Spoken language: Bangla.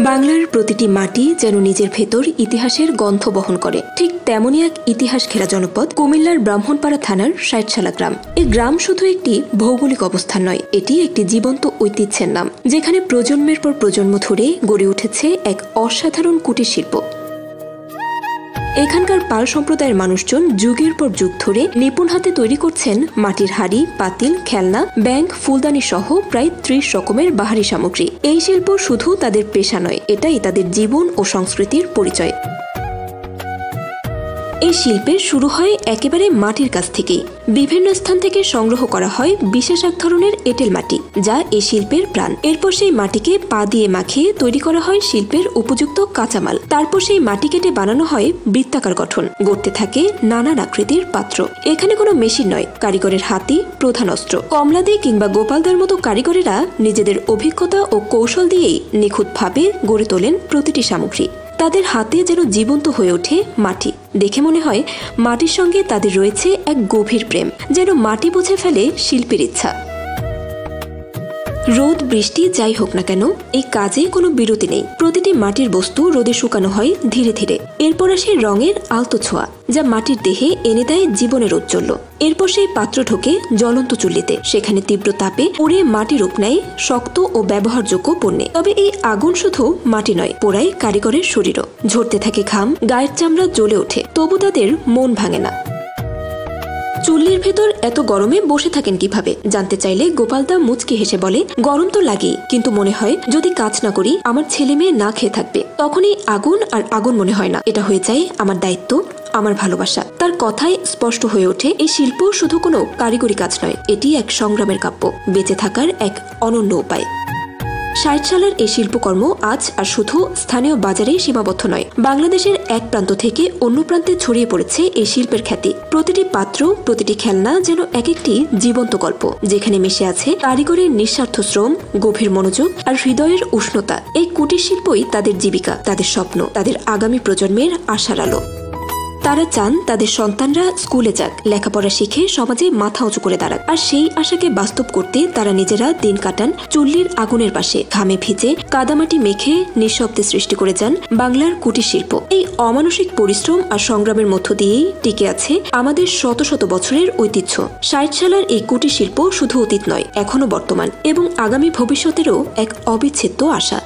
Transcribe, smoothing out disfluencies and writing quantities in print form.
বাংলার প্রতিটি মাটি যেন নিজের ভেতর ইতিহাসের গন্ধ বহন করে। ঠিক তেমনই এক ইতিহাস ঘেরা জনপদ কুমিল্লার ব্রাহ্মণপাড়া থানার ষাটশালা গ্রাম। এই গ্রাম শুধু একটি ভৌগোলিক অবস্থান নয়, এটি একটি জীবন্ত ঐতিহ্যের নাম, যেখানে প্রজন্মের পর প্রজন্ম ধরে গড়ে উঠেছে এক অসাধারণ কুটির শিল্প। এখানকার পাল সম্প্রদায়ের মানুষজন যুগের পর যুগ ধরে নিপুণ হাতে তৈরি করছেন মাটির হাড়ি, পাতিল, খেলনা, ব্যাংক, ফুলদানি সহ প্রায় ৩০ রকমের বাহারি সামগ্রী। এই শিল্প শুধু তাদের পেশা নয়, এটাই তাদের জীবন ও সংস্কৃতির পরিচয়। এই শিল্পের শুরু হয় একেবারে মাটির কাছ থেকেই। বিভিন্ন স্থান থেকে সংগ্রহ করা হয় বিশেষ এক ধরনের এঁটেল মাটি, যা এই শিল্পের প্রাণ। এরপর সেই মাটিকে পা দিয়ে মাখিয়ে তৈরি করা হয় শিল্পের উপযুক্ত কাঁচামাল। তারপর সেই মাটি কেটে বানানো হয় বৃত্তাকার গঠন, গড়তে থাকে নানান আকৃতির পাত্র। এখানে কোনো মেশিন নয়, কারিগরের হাতই প্রধান অস্ত্র। কমলাদি কিংবা গোপালদার মতো কারিগরেরা নিজেদের অভিজ্ঞতা ও কৌশল দিয়েই নিখুঁতভাবে গড়ে তোলেন প্রতিটি সামগ্রী। তাদের হাতে যেন জীবন্ত হয়ে ওঠে মাটি। দেখে মনে হয় মাটির সঙ্গে তাদের রয়েছে এক গভীর প্রেম, যেন মাটি বুঝে ফেলে শিল্পের ইচ্ছা। রোদ বৃষ্টি যাই হোক না কেন, এই কাজে কোনো বিরতি নেই। প্রতিটি মাটির বস্তু রোদে শুকানো হয় ধীরে ধীরে। এরপর আসে রঙের আলতো ছোঁয়া, যা মাটির দেহে এনে দেয় জীবনের ঔজ্জ্বল্য। এরপর সেই পাত্র ঢোকে জ্বলন্ত চুল্লিতে, সেখানে তীব্র তাপে পুড়ে মাটি রূপ নেয় শক্ত ও ব্যবহারযোগ্য পণ্যে। তবে এই আগুন শুধু মাটি নয়, পোড়ায় কারিগরের শরীরও। ঝরতে থাকে ঘাম, গায়ের চামড়া জ্বলে ওঠে, তবু তাদের মন ভাঙে না। চুল্লির ভেতর এত গরমে বসে থাকেন কিভাবে জানতে চাইলে গোপালদা মুচকি হেসে বলে, গরম তো লাগেই, কিন্তু মনে হয় যদি কাজ না করি আমার ছেলে মেয়ে না খেয়ে থাকবে। তখনই আগুন আর আগুন মনে হয় না, এটা হয়ে যায় আমার দায়িত্ব, আমার ভালোবাসা। তার কথায় স্পষ্ট হয়ে ওঠে এই শিল্প শুধু কোনো কারিগরি কাজ নয়, এটি এক সংগ্রামের কাব্য, বেঁচে থাকার এক অনন্য উপায়। ষাটশালার এই শিল্পকর্ম আজ আর শুধু স্থানীয় বাজারে সীমাবদ্ধ নয়, বাংলাদেশের এক প্রান্ত থেকে অন্য প্রান্তে ছড়িয়ে পড়েছে এই শিল্পের খ্যাতি। প্রতিটি পাত্র, প্রতিটি খেলনা যেন এক একটি জীবন্ত গল্প, যেখানে মিশে আছে কারিগরের নিঃস্বার্থ শ্রম, গভীর মনোযোগ আর হৃদয়ের উষ্ণতা। এই কুটির শিল্পই তাদের জীবিকা, তাদের স্বপ্ন, তাদের আগামী প্রজন্মের আশার আলো। তারা চান তাদের সন্তানরা স্কুলে যাক, লেখাপড়া শিখে সমাজে মাথা উঁচু করে দাঁড়াক। আর সেই আশাকে বাস্তব করতে তারা নিজেরা দিন কাটান চুল্লির আগুনের পাশে, ঘামে ভিজে, কাদামাটি মেখে নিঃশব্দে সৃষ্টি করে যান বাংলার কুটির শিল্প। এই অমানসিক পরিশ্রম আর সংগ্রামের মধ্য দিয়েই টিকে আছে আমাদের শত শত বছরের ঐতিহ্য। ষাটশালার এই কুটির শিল্প শুধু অতীত নয়, এখনো বর্তমান এবং আগামী ভবিষ্যতেরও এক অবিচ্ছেদ্য আশা।